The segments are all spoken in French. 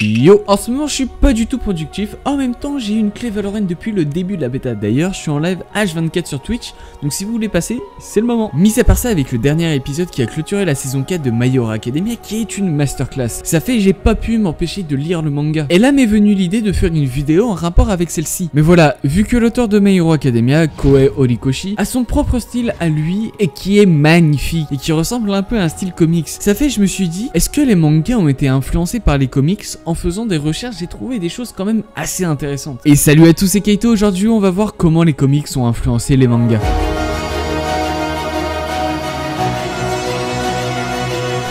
Yo, en ce moment je suis pas du tout productif, en même temps j'ai eu une clé Valorant depuis le début de la bêta. D'ailleurs je suis en live H24 sur Twitch, donc si vous voulez passer, c'est le moment. Mis à part ça, avec le dernier épisode qui a clôturé la saison 4 de My Hero Academia, qui est une masterclass, ça fait j'ai pas pu m'empêcher de lire le manga. Et là m'est venue l'idée de faire une vidéo en rapport avec celle-ci. Mais voilà, vu que l'auteur de My Hero Academia, Kohei Horikoshi, a son propre style à lui et qui est magnifique et qui ressemble un peu à un style comics, ça fait je me suis dit, est-ce que les mangas ont été influencés par les comics? En faisant des recherches, j'ai trouvé des choses quand même assez intéressantes. Et salut à tous, c'est Kaito. Aujourd'hui, on va voir comment les comics ont influencé les mangas.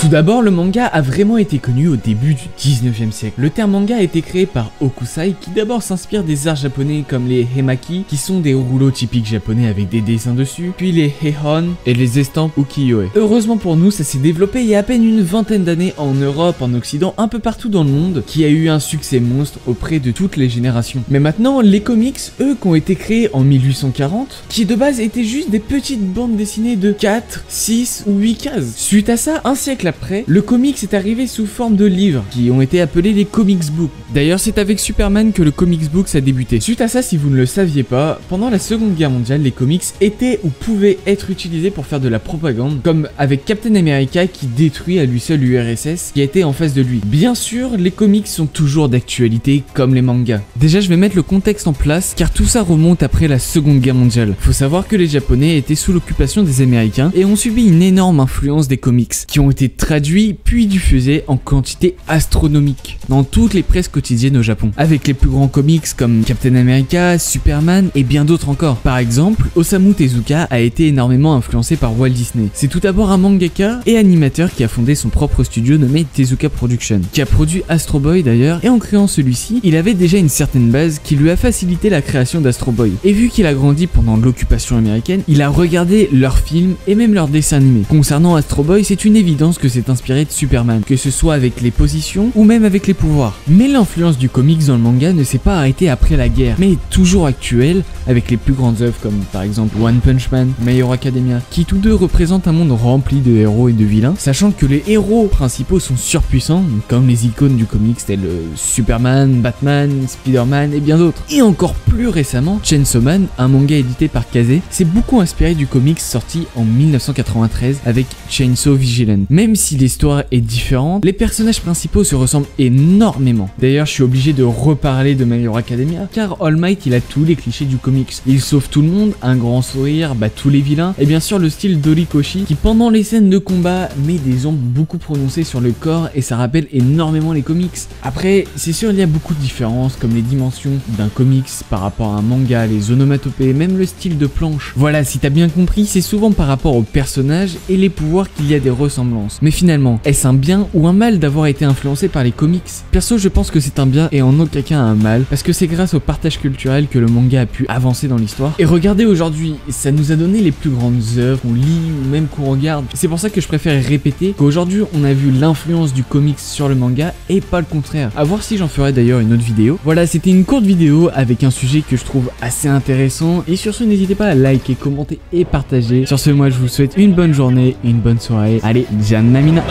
Tout d'abord, le manga a vraiment été connu au début du 19e siècle. Le terme manga a été créé par Hokusai, qui d'abord s'inspire des arts japonais comme les hemaki, qui sont des rouleaux typiques japonais avec des dessins dessus, puis les heihon et les estampes ukiyo-e. Heureusement pour nous, ça s'est développé il y a à peine une vingtaine d'années en Europe, en Occident, un peu partout dans le monde, qui a eu un succès monstre auprès de toutes les générations. Mais maintenant, les comics, eux, qui ont été créés en 1840, qui de base étaient juste des petites bandes dessinées de 4, 6 ou 8 cases. Suite à ça, un siècle après, le comics est arrivé sous forme de livres qui ont été appelés les comics books. D'ailleurs, c'est avec Superman que le comics books a débuté. Suite à ça, si vous ne le saviez pas, pendant la Seconde Guerre mondiale, les comics étaient ou pouvaient être utilisés pour faire de la propagande, comme avec Captain America qui détruit à lui seul l'URSS qui était en face de lui. Bien sûr, les comics sont toujours d'actualité comme les mangas. Déjà, je vais mettre le contexte en place car tout ça remonte après la Seconde Guerre mondiale. Faut savoir que les Japonais étaient sous l'occupation des Américains et ont subi une énorme influence des comics qui ont été traduits puis diffusés en quantité astronomique dans toutes les presses quotidiennes au Japon, avec les plus grands comics comme Captain America, Superman et bien d'autres encore. Par exemple, Osamu Tezuka a été énormément influencé par Walt Disney. C'est tout d'abord un mangaka et animateur qui a fondé son propre studio nommé Tezuka Production, qui a produit Astro Boy d'ailleurs, et en créant celui-ci, il avait déjà une certaine base qui lui a facilité la création d'Astro Boy. Et vu qu'il a grandi pendant l'occupation américaine, il a regardé leurs films et même leurs dessins animés. Concernant Astro Boy, c'est une évidence que c'est inspiré de Superman, que ce soit avec les positions ou même avec les pouvoirs. Mais l'influence du comics dans le manga ne s'est pas arrêtée après la guerre, mais est toujours actuelle avec les plus grandes œuvres comme par exemple One Punch Man, My Hero Academia, qui tous deux représentent un monde rempli de héros et de vilains, sachant que les héros principaux sont surpuissants, comme les icônes du comics tels Superman, Batman, Spider-Man et bien d'autres. Et encore plus récemment, Chainsaw Man, un manga édité par Kazé, s'est beaucoup inspiré du comics sorti en 1993 avec Chainsaw Vigilant. Même si l'histoire est différente, les personnages principaux se ressemblent énormément. D'ailleurs, je suis obligé de reparler de My Hero Academia, car All Might il a tous les clichés du comics. Il sauve tout le monde, un grand sourire, bat tous les vilains, et bien sûr le style d'Horikoshi qui pendant les scènes de combat met des ombres beaucoup prononcées sur le corps et ça rappelle énormément les comics. Après, c'est sûr il y a beaucoup de différences comme les dimensions d'un comics par rapport à un manga, les onomatopées, même le style de planche. Voilà, si t'as bien compris, c'est souvent par rapport aux personnages et les pouvoirs qu'il y a des ressemblances. Mais finalement, est-ce un bien ou un mal d'avoir été influencé par les comics? Perso, je pense que c'est un bien et en aucun cas un mal, parce que c'est grâce au partage culturel que le manga a pu avancer dans l'histoire. Et regardez aujourd'hui, ça nous a donné les plus grandes œuvres qu'on lit ou même qu'on regarde. C'est pour ça que je préfère répéter qu'aujourd'hui on a vu l'influence du comics sur le manga et pas le contraire. À voir si j'en ferai d'ailleurs une autre vidéo. Voilà, c'était une courte vidéo avec un sujet que je trouve assez intéressant. Et sur ce, n'hésitez pas à liker, commenter et partager. Sur ce, moi je vous souhaite une bonne journée, une bonne soirée. Allez, Janamina.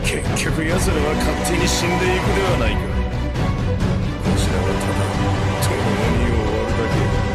結局奴らは勝手に死んでいくではないか。こちらはただ共に終わるだけ。